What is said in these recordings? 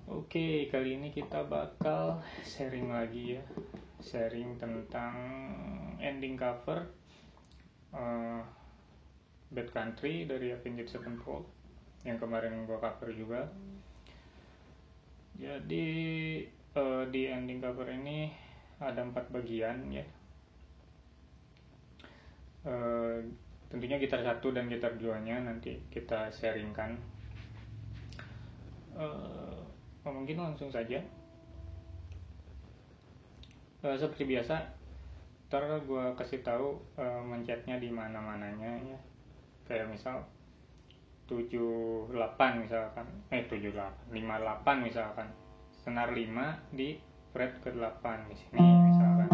Oke, kali ini kita bakal sharing lagi ya. Sharing tentang ending cover Bad Country dari Avenged Sevenfold yang kemarin gua cover juga. Jadi di ending cover ini ada 4 bagian ya. Tentunya gitar 1 dan gitar 2-nya nanti kita sharingkan. Mungkin langsung saja. Seperti biasa, ntar gue kasih tahu mencetnya di mana-mananya ya. Kayak misal 78 misalkan, 58 misalkan. Senar 5 di fret ke-8 di sini misalkan.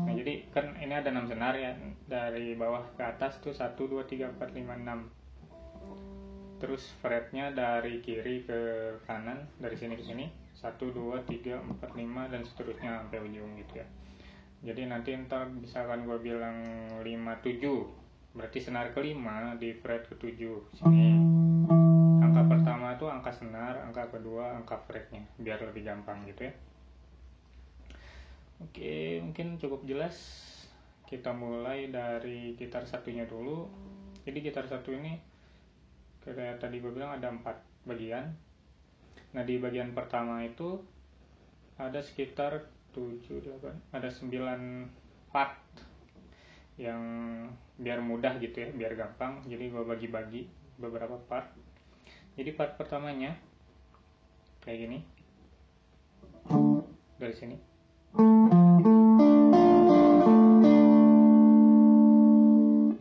Nah, jadi kan ini ada 6 senar ya, dari bawah ke atas tuh 1 2 3 4 5 6. Terus fretnya dari kiri ke kanan, dari sini ke sini 1, 2, 3, 4, 5 dan seterusnya sampai ujung gitu ya. Jadi nanti ntar misalkan gue bilang 5, 7, berarti senar kelima di fret ke-7 sini. Angka pertama tuh angka senar, angka kedua angka fretnya, biar lebih gampang gitu ya. Oke, mungkin cukup jelas. Kita mulai dari gitar satunya dulu. Jadi gitar satu ini kayak tadi gue bilang ada 4 bagian. Nah, di bagian pertama itu ada sekitar 7, 8, ada 9 part yang biar mudah gitu ya, biar gampang. Jadi gue bagi-bagi beberapa part. Jadi part pertamanya kayak gini. Dari sini.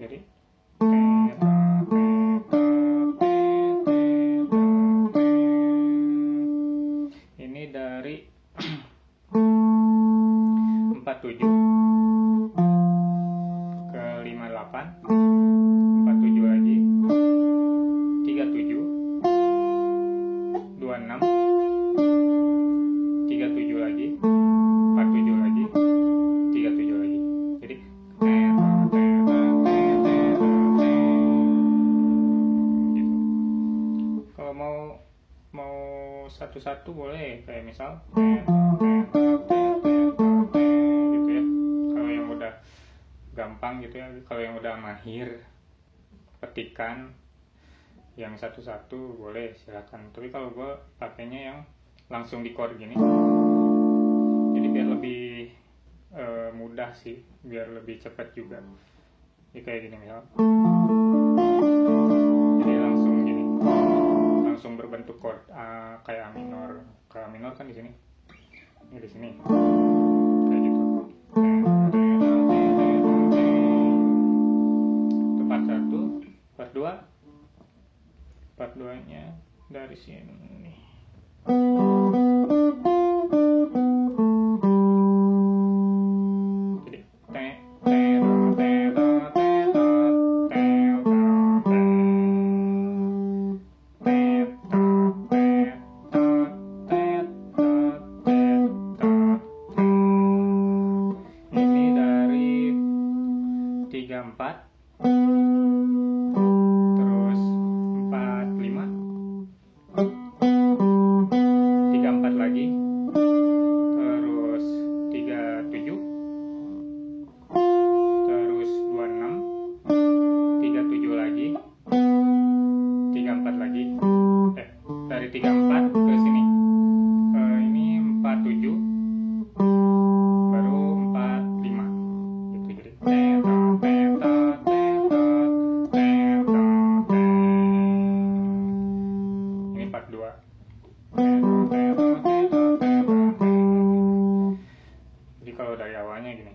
Jadi ini dari 47 ke 58, 47 lagi, 37, 26, 37 lagi, 47 lagi, 37 lagi. Jadi gitu. Kalau mau satu-satu boleh, kayak misal gitu ya. Kalau yang udah gampang gitu ya, kalau yang udah mahir petikan yang satu-satu boleh, silakan. Tapi kalau gue pakainya yang langsung di chord gini, jadi biar lebih mudah sih, biar lebih cepat juga. Jadi kayak gini misal, jadi langsung gini, langsung berbentuk chord kayak A minor. Kalau A minor kan di sini, ini di sini, kayak gitu. Itu part 1, part 2. Part 2-nya dari sini. Jadi ini dari 34, terus 45, 34 lagi, terus 37, terus 26, 37 lagi, 34 lagi, dari 34 ke sini, ini 47, baru 45 gitu. Jadi ini part 2. Jadi kalau dari awalnya gini.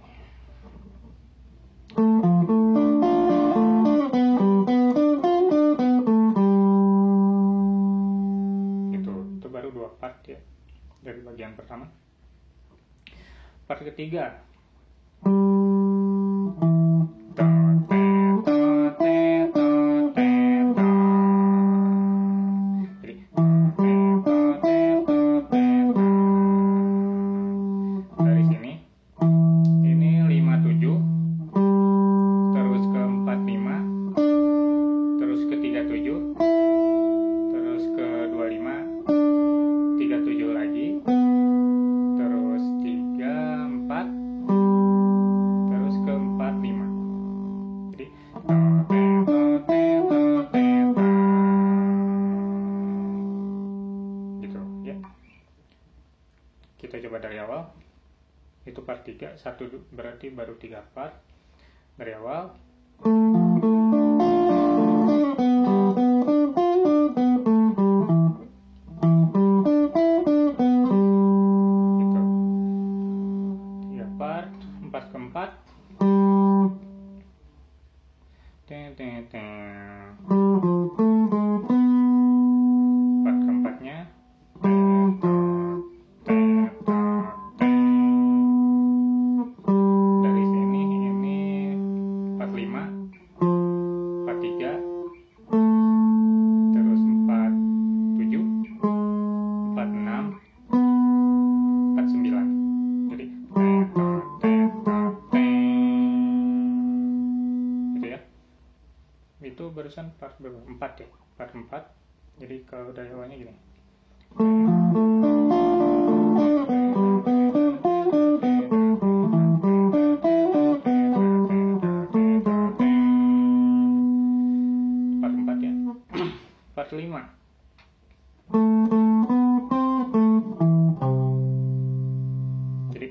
Itu baru 2 part ya dari bagian pertama. Part ketiga. Dari sini ini 57, terus ke 45, terus ke 37, terus ke 25, 37 kita coba dari awal. Itu part 3, berarti baru 3 part dari awal. Gitu. 3 part, 4 keempat. Part keempatnya. Dari sini ini 45, 43, terus 47, 46, 49. Jadi gitu ya. Itu barusan part berapa? 4 ya, part 4. Jadi kalau dari awalnya gini. Part 4 ya. Part 5. Jadi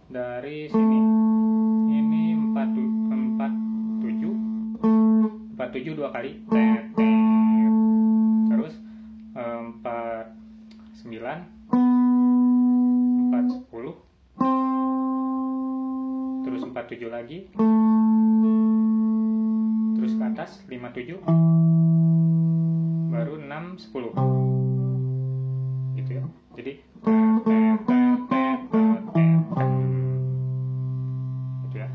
dari sini ini 47 2 kali, terus 49, 410, terus 47 lagi, terus ke atas 57, baru 6 10 gitu ya. Jadi gitu ya.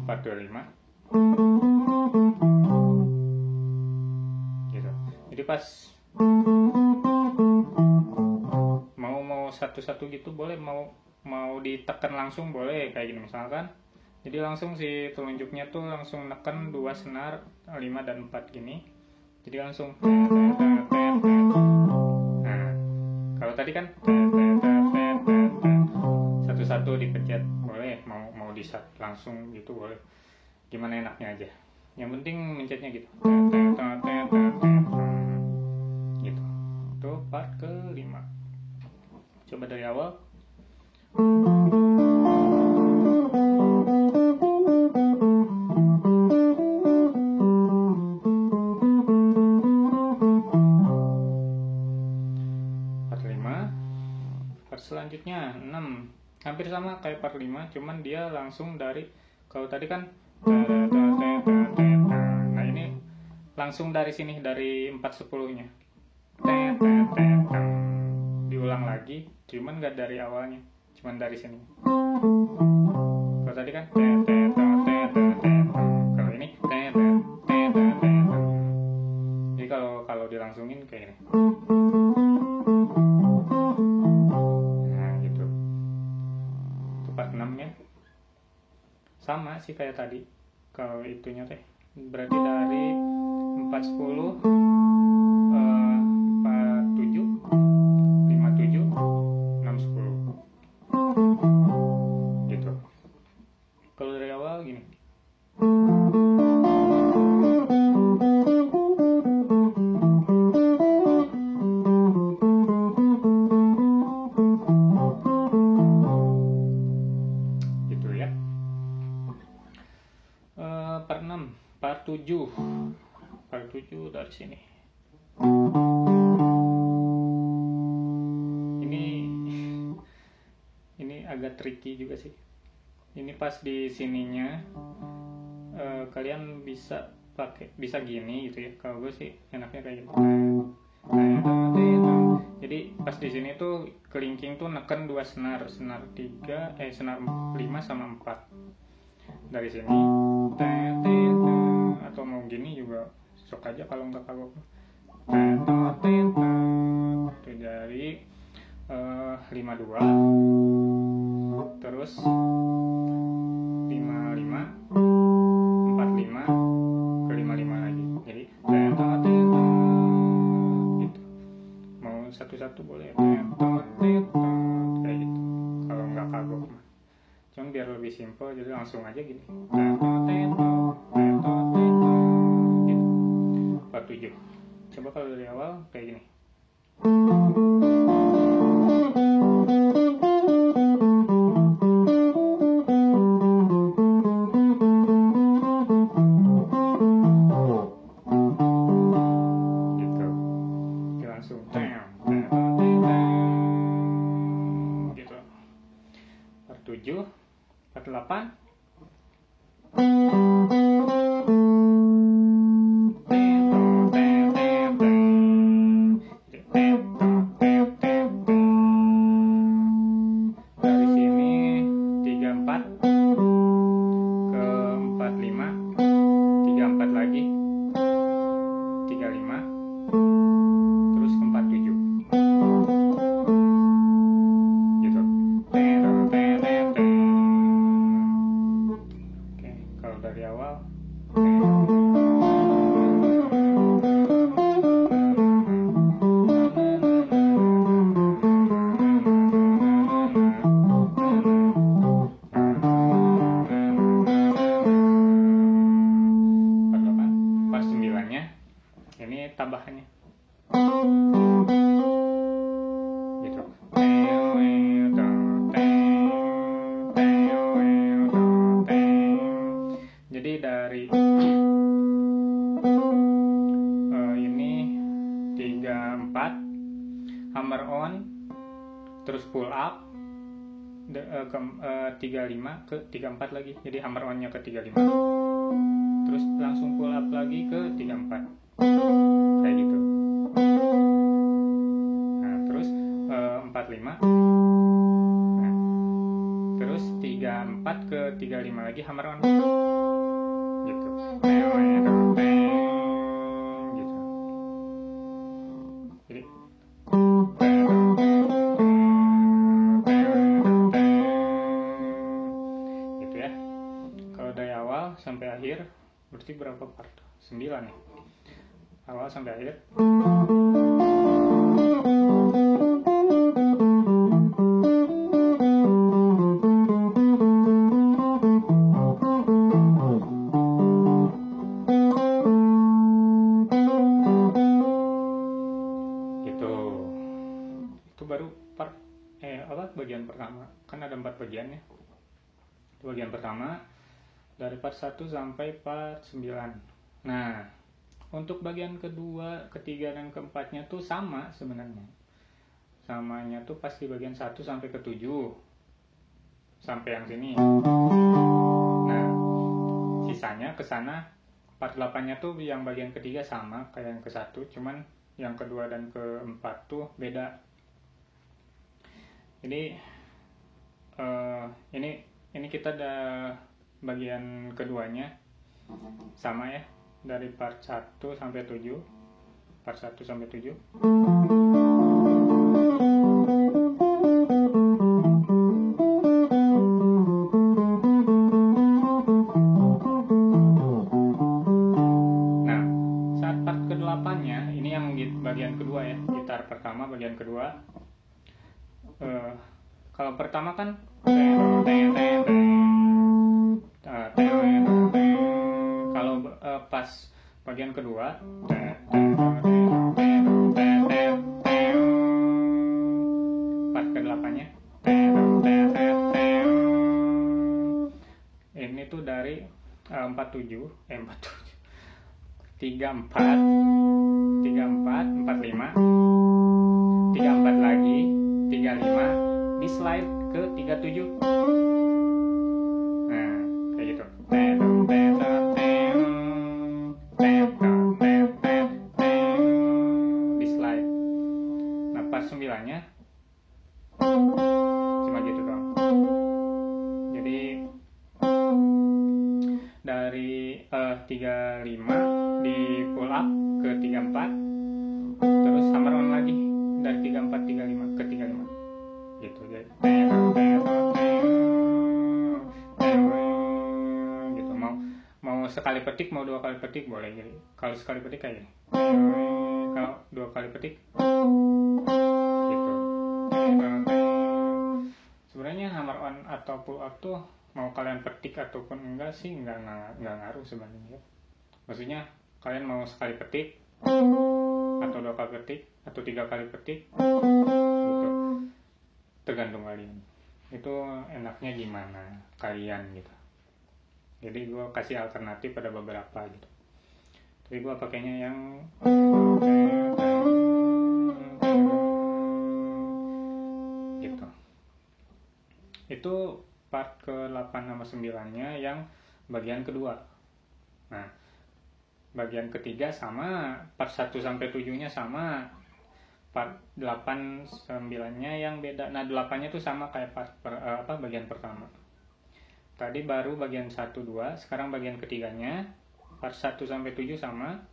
425 gitu. Jadi pas mau satu-satu gitu boleh, mau ditekan langsung boleh, kayak gini misalkan. Jadi langsung si telunjuknya tuh langsung neken 2 senar 5 dan 4 gini. Jadi langsung. Nah, kalau tadi kan satu-satu dipencet boleh, mau di start langsung gitu boleh. Gimana enaknya aja. Yang penting mencetnya gitu. Gitu. Itu part ke-5. Coba dari awal. Part 5. Part selanjutnya 6. Hampir sama kayak part 5, cuman dia langsung dari, kalau tadi kan nah ini langsung dari sini, dari 410-nya. Diulang lagi, cuman nggak dari awalnya, cuman dari sini. Kalau tadi kan kalau ini jadi kalau dilangsungin kayak gini. Nah gitu. Itu part 6 ya. Sama sih kayak tadi. Kalau itunya teh berarti dari 410, 47, 57, 610 gitu. Kalau dari awal gini. Gitu ya. Part 6, part 7. Part 7 dari sini. Ini agak tricky juga sih. Ini pas di sininya kalian bisa gini gitu ya. Kalau gue sih enaknya kayak gitu. Jadi pas di sini tuh kelingking tuh neken 2 senar 3, senar 5 sama 4 dari sini. Atau mau gini juga sok aja kalau nggak kagok. Itu dari 52, terus 55, 45 ke 55 lagi. Jadi gitu. Mau satu-satu boleh kayak gitu. Kalau nggak kagok mah. Cuman biar lebih simple, jadi langsung aja gini. Gitu. Part 7. lagi 35 terus ke 47 gitu. Oke, kalau dari awal part 9-nya ini tambahannya gitu. Jadi dari ini 34 hammer on terus pull up 35 ke 34 lagi, jadi hammer on nya ke 35 terus langsung pull up lagi ke 34 kayak gitu. Nah terus 45 nah, terus 34 ke 35 lagi hammer on gitu gitu. Jadi gitu ya. Kalau dari awal sampai akhir berarti berapa part? 9 ya. Awal sampai akhir. Gitu. Itu baru part bagian pertama. Kan ada 4 bagian ya. Bagian pertama dari part 1 sampai part 9. Nah, untuk bagian kedua, ketiga, dan keempatnya tuh sama sebenarnya. Samanya tuh pas di bagian 1 sampai ke 7. Sampai yang sini. Nah, sisanya ke sana part 8-nya tuh yang bagian ketiga sama kayak yang ke 1, cuman yang kedua dan keempat tuh beda. Jadi ini kita ada bagian keduanya sama ya, dari part 1 sampai 7. Part 1 sampai 7. Nah, saat part ke-8-nya, ini yang bagian kedua ya, gitar pertama bagian kedua. Kalau pertama kan kalau pas bagian kedua part ke-8-nya ini tuh dari 47 34 34 45 34 lagi 35 di slide ke 37. Nah kayak gitu di slide. Nah part 9-nya cuma gitu doang. Jadi dari 35 di pull up ke 34 terus hammer on lagi dari 34 35 ke 35 gitu. Jadi gitu, mau sekali petik mau 2 kali petik boleh. Jadi kalau sekali petik kayak gini, kalau 2 kali petik gitu. Sebenarnya hammer on atau pull up tuh mau kalian petik ataupun enggak sih nggak ngaruh sebenarnya. Maksudnya kalian mau sekali petik atau 2 kali petik atau 3 kali petik gitu, tergantung kalian. Itu enaknya gimana kalian gitu. Jadi gue kasih alternatif pada beberapa gitu. Tapi gue pakainya yang gitu. Itu part ke-8 sama 9-nya yang bagian kedua. Nah, bagian ketiga sama, part 1 sampai 7-nya sama. Part 8 9-nya yang beda. Nah, 8-nya tuh sama kayak part bagian pertama. Tadi baru bagian 1 2, sekarang bagian ketiganya part 1 sampai 7 sama.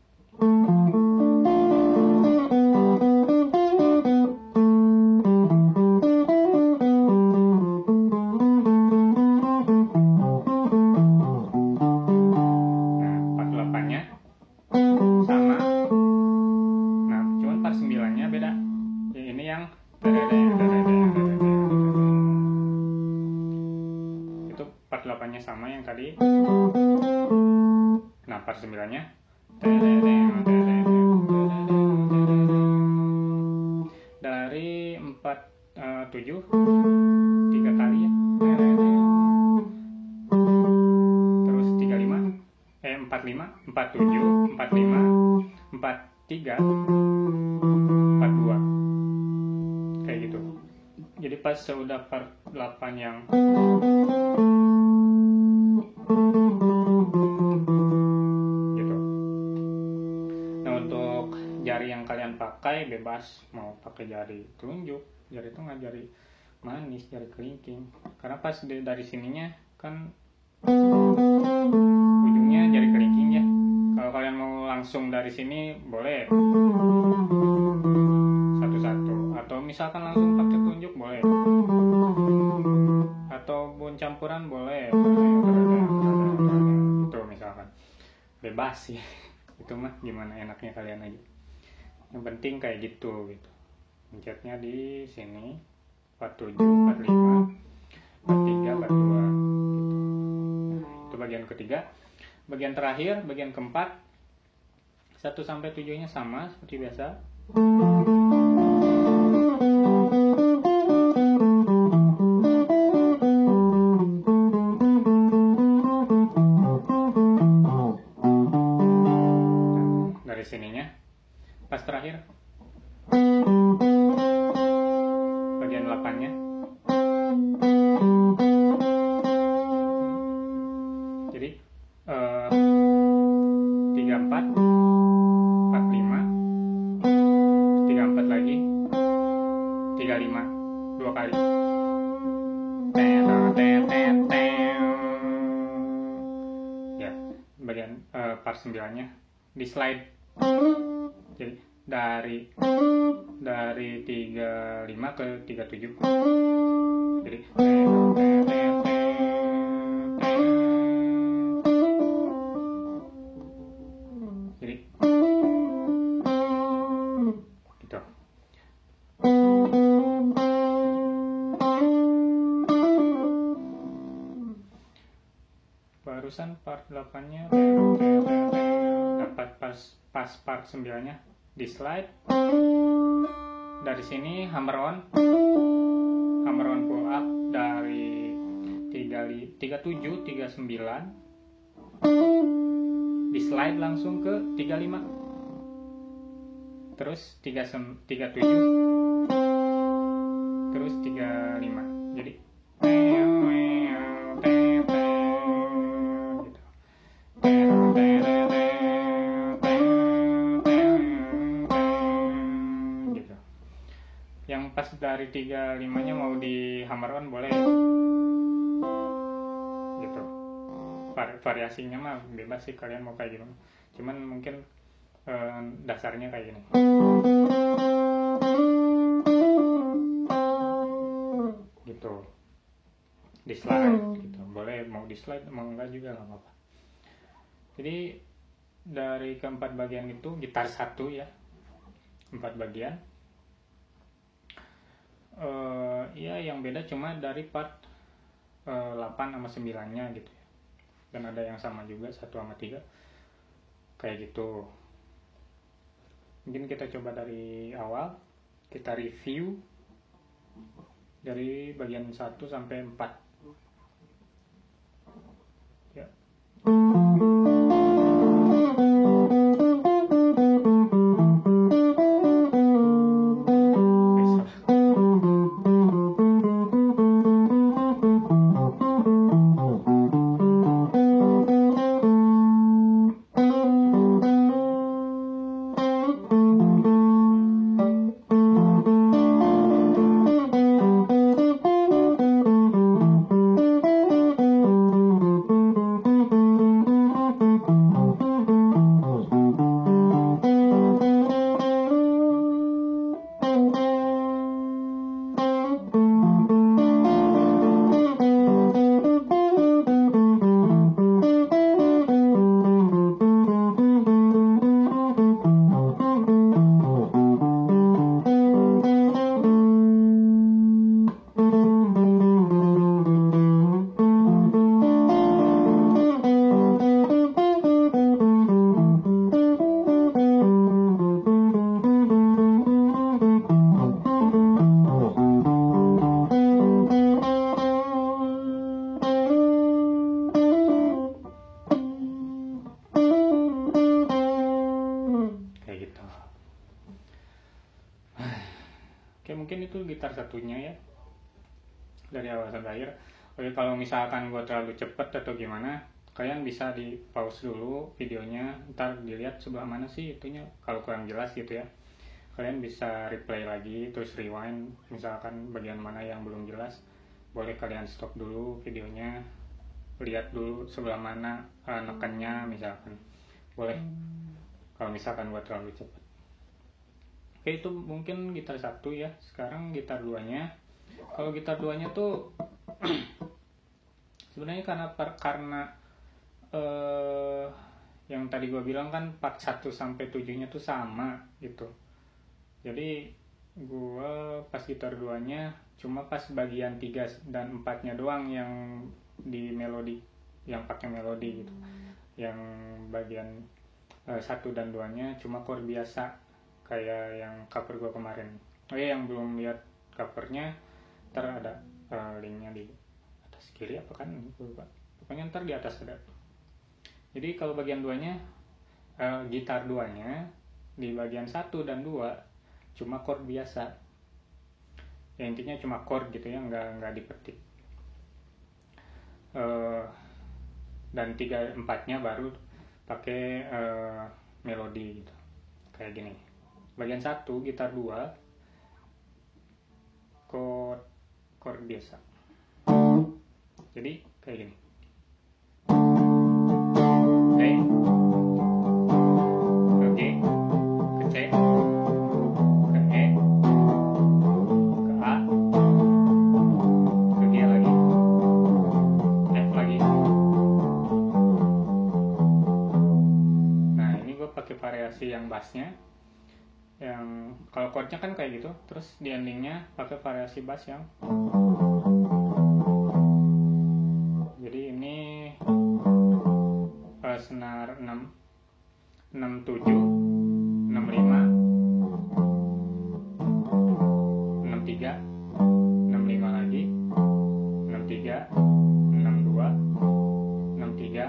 Nah, part 8-nya sama. Nah, cuman part 9-nya beda. Ini yang itu part 8-nya sama yang tadi. Nah, part 9-nya dari 47 3 kali ya. Terus 35 45 47 45 43 42 kayak gitu. Jadi pas sudah part 8 yang gitu. Nah, untuk jari yang kalian pakai bebas, mau pakai jari telunjuk, jari tengah, jari manis, jari kelingking. Karena pas dari sininya kan ujungnya jari kelingking ya. Kalau kalian mau langsung dari sini boleh satu-satu, atau misalkan langsung pakai telunjuk boleh, ataupun campuran boleh. Itu misalkan bebas sih. Itu mah gimana enaknya kalian aja. Yang penting kayak gitu. Mencetnya di sini 47, 45, 43, 42 gitu. Nah, itu bagian ketiga. Bagian terakhir, bagian keempat 1 sampai 7-nya sama seperti biasa. Dari sininya pas terakhir bagian 8-nya. Jadi 34 45 34 lagi 35 2 kali. Ya, bagian part 9-nya di slide. Jadi dari 35 ke 37. Jadi gitu. Barusan part 8-nya dapat pas part 9-nya di slide. Dari sini hammer on pull up dari 37 39 di slide langsung ke 35, terus 37 terus 35. Jadi gitu. Yang pas dari 35-nya mau di hammer on boleh gitu. Variasinya mah bebas sih, kalian mau kayak gimana. Cuman mungkin dasarnya kayak gini gitu. Di slide gitu boleh, mau di slide mau enggak juga nggak apa-apa. Jadi dari keempat bagian itu gitar 1 ya, 4 bagian. Ya yang beda cuma dari part 8 sama 9-nya gitu ya. Dan ada yang sama juga 1 sama 3 kayak gitu. Mungkin kita coba dari awal, kita review dari bagian 1 sampai 4 ya. mungkin itu gitar satunya ya, dari awal sampai akhir. Oke, kalau misalkan gue terlalu cepet atau gimana, kalian bisa di pause dulu videonya, ntar dilihat sebelah mana sih itunya. Kalau kurang jelas gitu ya, kalian bisa replay lagi, terus rewind. Misalkan bagian mana yang belum jelas, boleh kalian stop dulu videonya, lihat dulu sebelah mana nekannya misalkan. Boleh kalau misalkan gue terlalu cepat. Oke, itu mungkin gitar 1 ya. Sekarang gitar 2-nya. Kalau gitar 2-nya tuh sebenarnya karena yang tadi gue bilang kan part 1 sampai 7-nya tuh sama gitu. Jadi gue pas gitar 2-nya cuma pas bagian 3 dan 4-nya doang yang di melodi, yang pakai melodi gitu. Yang bagian 1 dan 2-nya cuma chord biasa kayak yang cover gue kemarin. Oh ya, yang belum lihat covernya, ntar ada linknya di atas kiri apa kan, pokoknya ntar di atas ada. Jadi kalau bagian 2-nya gitar 2-nya di bagian 1 dan 2 cuma chord biasa ya, intinya cuma chord gitu ya, nggak dipetik. Dan 3-4-nya baru pakai melodi gitu, kayak gini. Bagian 1 gitar 2 chord biasa, jadi kayak gini. Ke G, ke C, ke E, ke A, ke G lagi, F lagi. Nah, ini gue pakai variasi yang bassnya, yang kalau chordnya kan kayak gitu, terus di endingnya pakai variasi bass yang jadi ini senar 6, 67, 65, 63, 65 lagi, 63, 62, 63,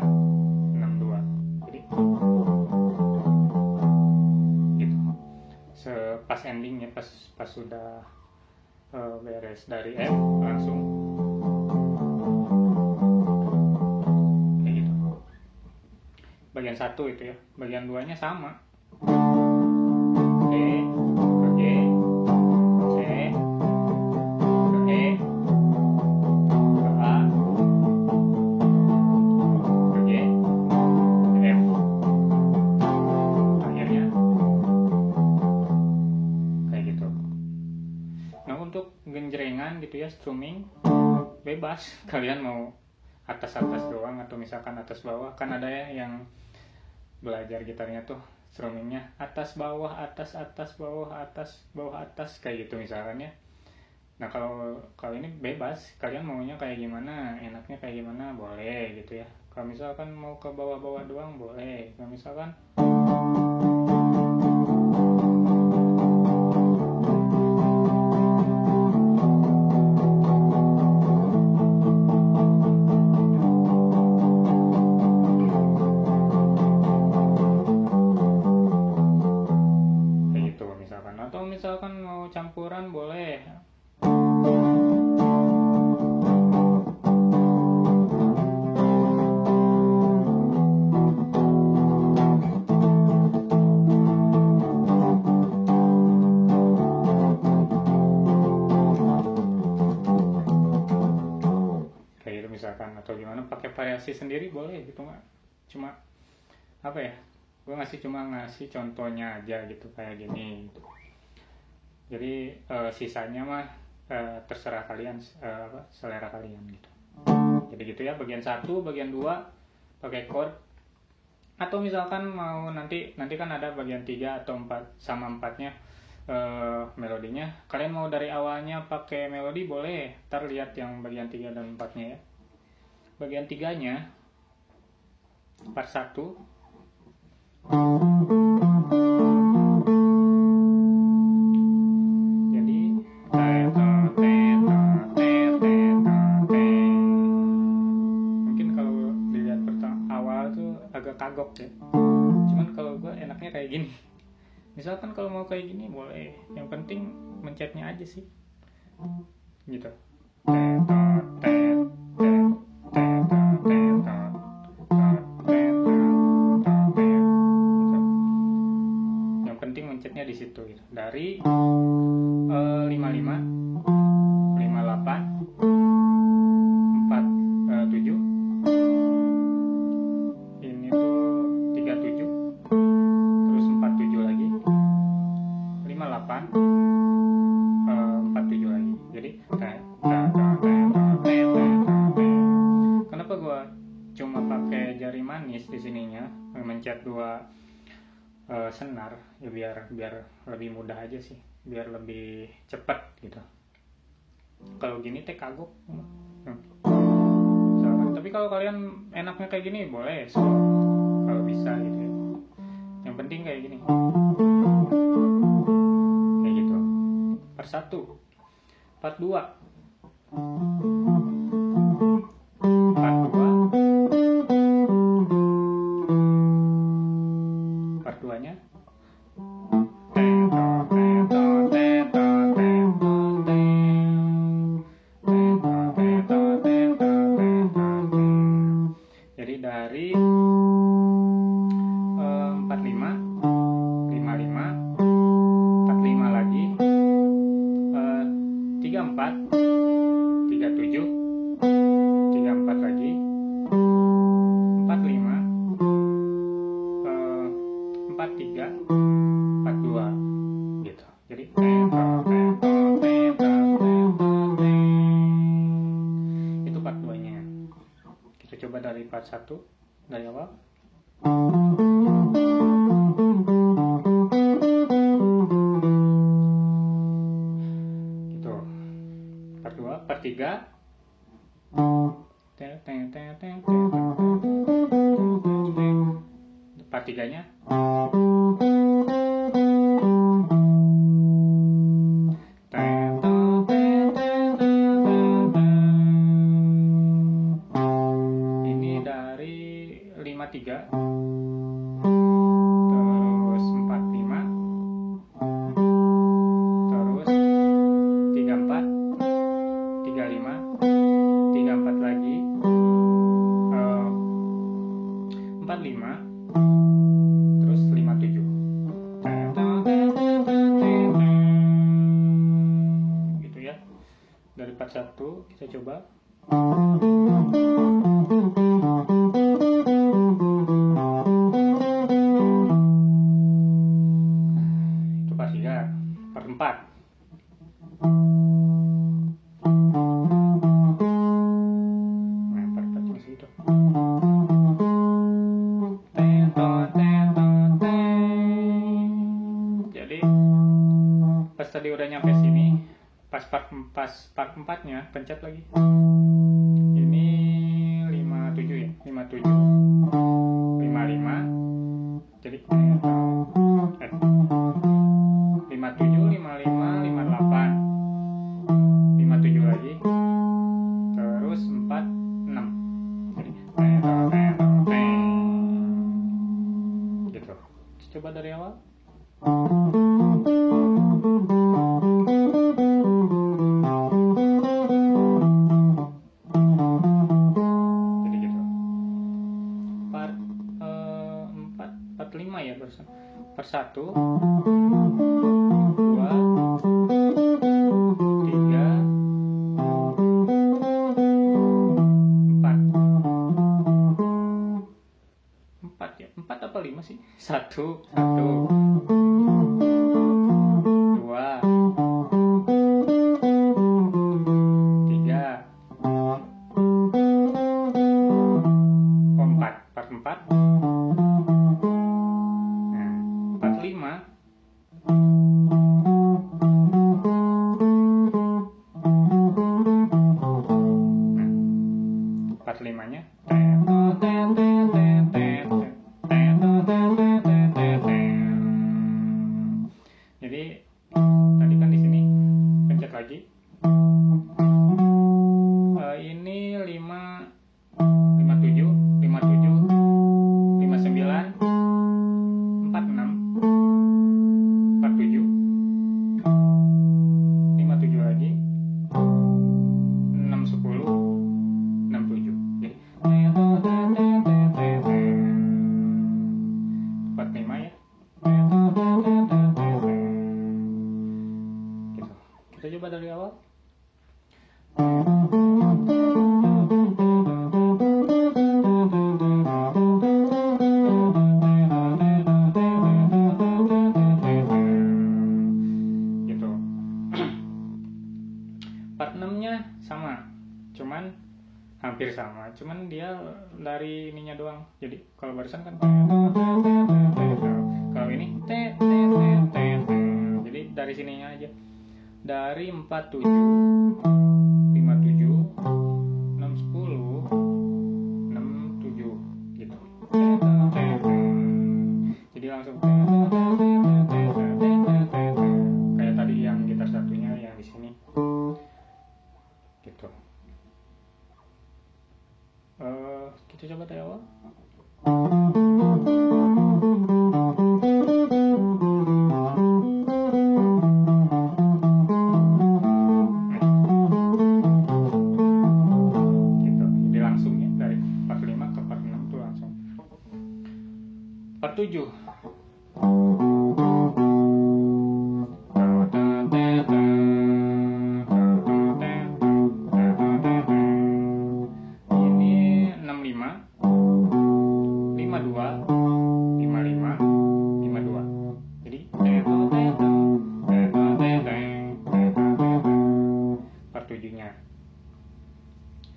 62. Jadi gitu. Pas endingnya, pas sudah beres dari F langsung kayak gitu. Bagian 1 itu ya. Bagian 2-nya sama. E, ke G, C, ke E, ke A, ke G, ke F. Akhirnya kayak gitu. Nah, untuk genjrengan gitu ya, strumming bebas. Kalian mau atas-atas doang atau misalkan atas bawah. Kan ada ya yang belajar gitarnya tuh strummingnya atas bawah, atas atas bawah, atas bawah atas, kayak gitu misalkan ya. Nah, kalau ini bebas, kalian maunya kayak gimana, enaknya kayak gimana, boleh gitu ya. Kalau misalkan mau ke bawah-bawah doang boleh. Kalau misalkan misalkan mau campuran boleh. Kayak gitu misalkan, atau gimana, pakai variasi sendiri boleh gitu mah. Cuma apa ya, gue cuma ngasih contohnya aja gitu, kayak gini gitu. Jadi sisanya mah terserah kalian, selera kalian gitu. Jadi gitu ya, bagian 1, bagian 2 pakai chord. Atau misalkan mau nanti kan ada bagian 3 atau 4 sama 4-nya melodinya. Kalian mau dari awalnya pakai melodi boleh. Ntar lihat yang bagian 3 dan 4-nya ya. Bagian 3-nya part 1 kagok ya. Cuman kalau gue enaknya kayak gini. Misalkan kalau mau kayak gini boleh, yang penting mencetnya aja sih gitu. Yang penting mencetnya di situ gitu. Dari 55, 58, 47, ini tuh 37, terus 47 lagi, 58, 47 lagi. Jadi kenapa gua cuma pakai jari manis di sininya, mencet dua senar ya, biar lebih mudah aja sih, biar lebih cepat gitu. Kalau gini teh kagok. Tapi kalau kalian enaknya kayak gini boleh slow, kalau bisa gitu ya. Yang penting kayak gini, kayak gitu. Part 1, part 2, part 2, part 2 nya jadi dari 45, 55, 45 lagi, 34, 37, 34 lagi, 45, 43, 42 gitu. Jadi itu part 2 nya. Kita coba dari part 1 dari awal. Gitu. Part 2, part 3. Part 3 nya ini dari 53, terus 45, terus 34, 35, 34 lagi, 45, terus 57 gitu ya. Dari part 1 kita coba. Itu part 3. Part 4. Nah, part 4 masih itu. Jadi pas tadi udah nyampe sini, pas part 4-nya pencet lagi. Ini 57 ya, 57, 55. Jadi 57, 55, 58, 57 lagi, terus 46. Jadi gitu. Coba dari awal. Jadi gitu. Part 5 ya barusan. Part 1, 2, 3, 4 ya. 4 apa 5 sih? 1, 2, 3, 4. Part 4. Nah, part 5. Nah, part 5-nya. Jadi tadi kan di sini pencet lagi. Ini 5, 57, 57, 59, 46, hampir sama, cuman dia dari ininya doang. Jadi kalau barusan kan kalau ini jadi dari sininya aja, dari 47 57 6 10 6 7 gitu. Jadi langsung kayak tadi yang gitar satunya yang di sini gitu. Kita coba dari awal. Gitu. Jadi langsung ya dari part 5 ke part 6 tuh langsung. Part 7.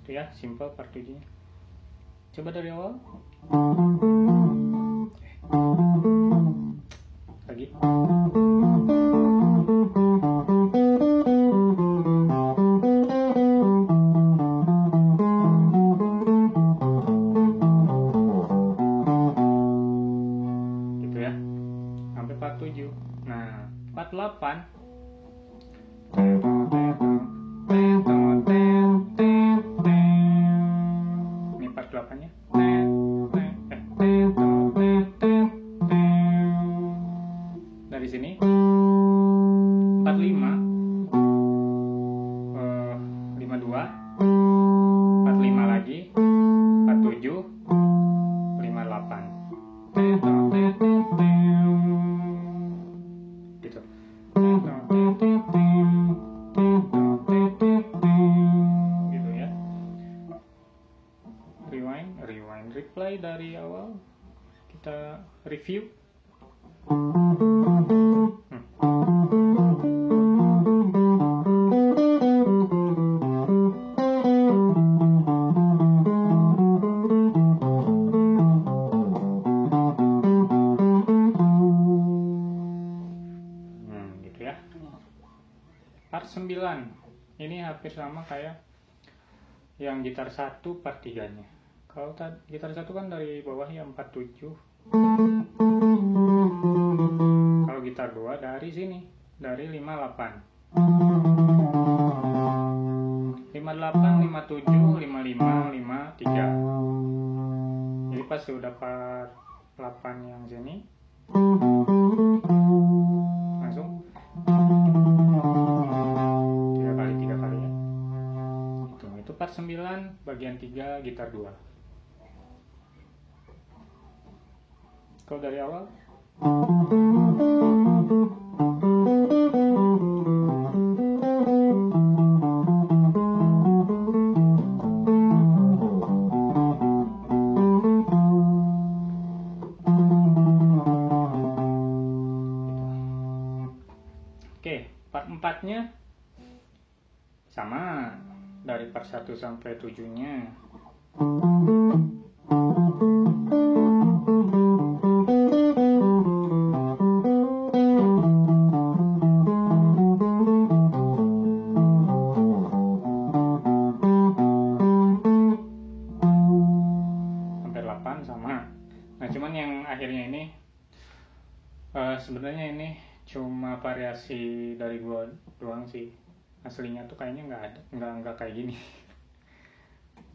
Itu ya, simple part 7-nya. Coba dari awal. Lagi. Gitu ya. Sampai part 7. Nah, part 8. Ini part 8-nya. Dari sini 45 52 45 lagi 47 58 gitu. Gitu ya. Rewind, replay dari awal. Kita review. Gitu ya. Part 9. Ini hampir sama kayak yang gitar 1 part 3-nya. Kalau gitar 1 kan dari bawah ya 47. Kalau gitar 2 dari sini, dari 58. 58, 57, 55, 53. Jadi pas sudah part 8 yang sini langsung 3 kali ya. Itu part 9 bagian 3 gitar 2. Kalau dari awal. Oke, part 4-nya sama dari part 1 sampai 7-nya. Sampai 8 sama. Nah, cuman yang akhirnya ini sebenarnya ini cuma variasi dari gua doang sih. Aslinya tuh kayaknya nggak kayak gini.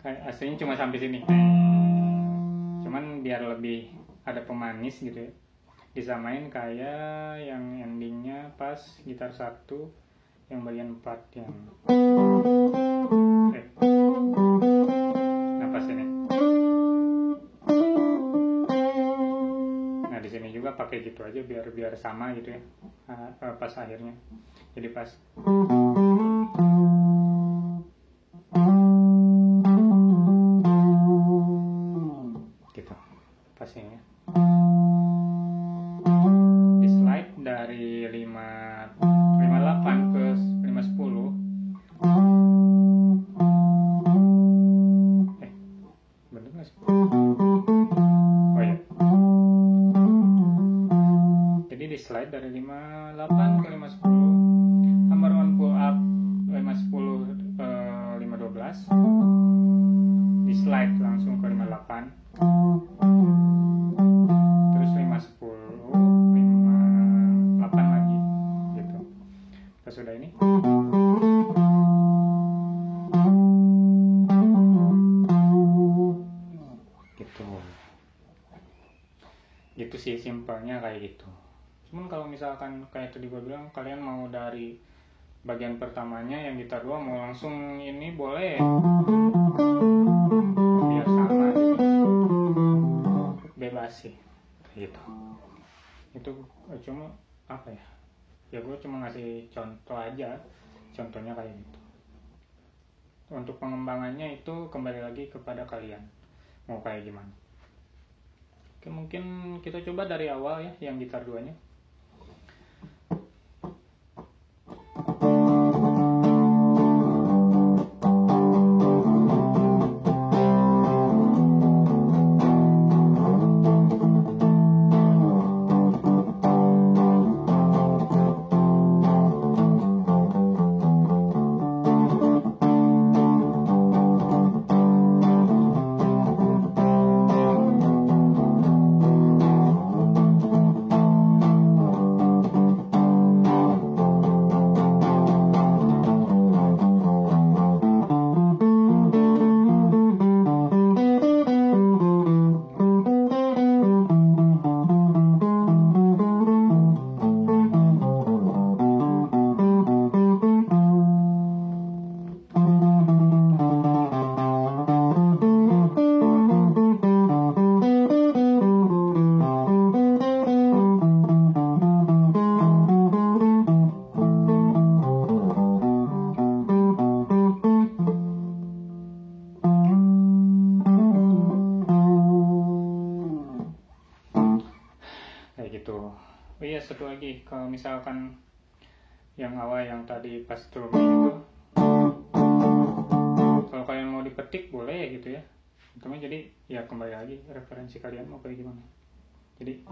Kayak aslinya cuma sampai sini. Cuman biar lebih ada pemanis gitu ya, disamain kayak yang endingnya pas gitar 1 yang bagian 4 yang nah pas ini. Nah di sini juga pakai gitu aja biar sama gitu ya, pas akhirnya. Jadi pas gitu pasnya. Di slide dari 58 ke 510. di slide dari 58 ke 510. Hammer on pull up 510 512. Di slide langsung ke 58. Terus 510 58 lagi gitu. Terus sudah ini. Gitu sih simpelnya kayak gitu. Cuman kalau misalkan kayak tadi gue bilang, kalian mau dari bagian pertamanya yang gitar 2 mau langsung ini boleh, biar sama gitu. Bebas sih gitu. Itu cuma apa ya, ya gue cuma ngasih contoh aja, contohnya kayak gitu. Untuk pengembangannya itu kembali lagi kepada kalian mau kayak gimana. Oke, mungkin kita coba dari awal ya, yang gitar 2-nya. Oh iya, satu lagi, kalau misalkan yang awal yang tadi pas strumming itu, kalau kalian mau dipetik boleh gitu ya. Cuma jadi ya kembali lagi referensi kalian mau kayak gimana. Jadi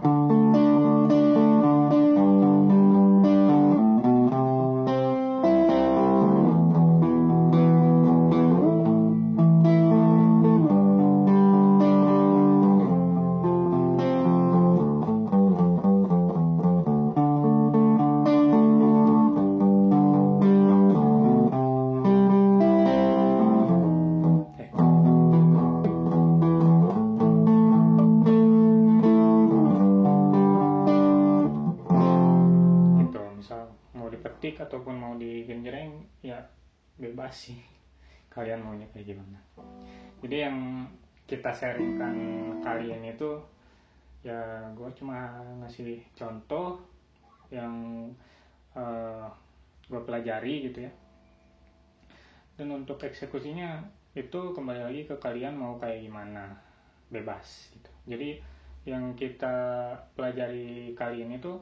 ataupun mau digenjreng ya bebas sih, kalian maunya kayak gimana. Jadi yang kita sharingkan kali ini tuh ya gue cuma ngasih contoh yang gue pelajari gitu ya, dan untuk eksekusinya itu kembali lagi ke kalian mau kayak gimana, bebas gitu. Jadi yang kita pelajari kali ini tuh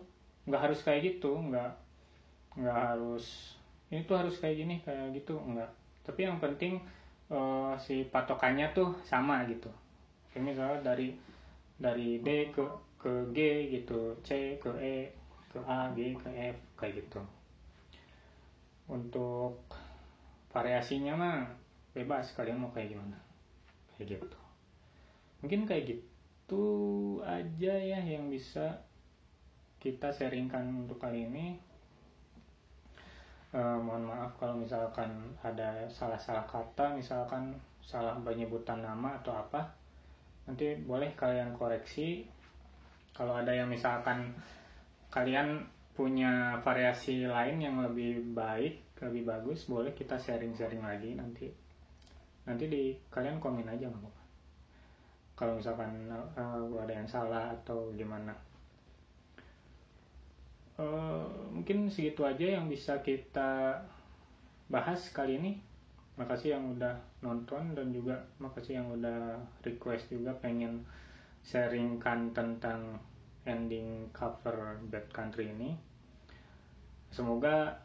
nggak harus kayak gitu, nggak harus ini tuh harus kayak gini kayak gitu, enggak. Tapi yang penting si patokannya tuh sama gitu. Kayak misalnya dari D ke G gitu, C ke E ke A, G ke F kayak gitu. Untuk variasinya mah bebas, kalian mau kayak gimana kayak gitu. Mungkin kayak gitu aja ya yang bisa kita sharingkan untuk kali ini. Mohon maaf kalau misalkan ada salah-salah kata, misalkan salah penyebutan nama atau apa, nanti boleh kalian koreksi. Kalau ada yang misalkan kalian punya variasi lain yang lebih baik, lebih bagus, boleh kita sharing-sharing lagi nanti di kalian komen aja nggak apa-apa. Kalau misalkan ada yang salah atau gimana. Mungkin segitu aja yang bisa kita bahas kali ini. Makasih yang udah nonton dan juga makasih yang udah request juga pengen sharingkan tentang ending cover Bad Country ini. Semoga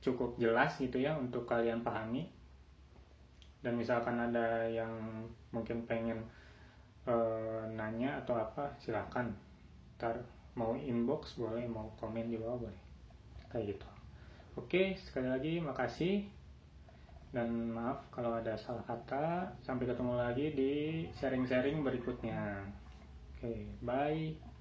cukup jelas gitu ya untuk kalian pahami. Dan misalkan ada yang mungkin pengen nanya atau apa, silakan. Ntar mau inbox boleh, mau komen juga boleh, kayak gitu. Oke, sekali lagi makasih dan maaf kalau ada salah kata. Sampai ketemu lagi di sharing-sharing berikutnya. Oke, bye.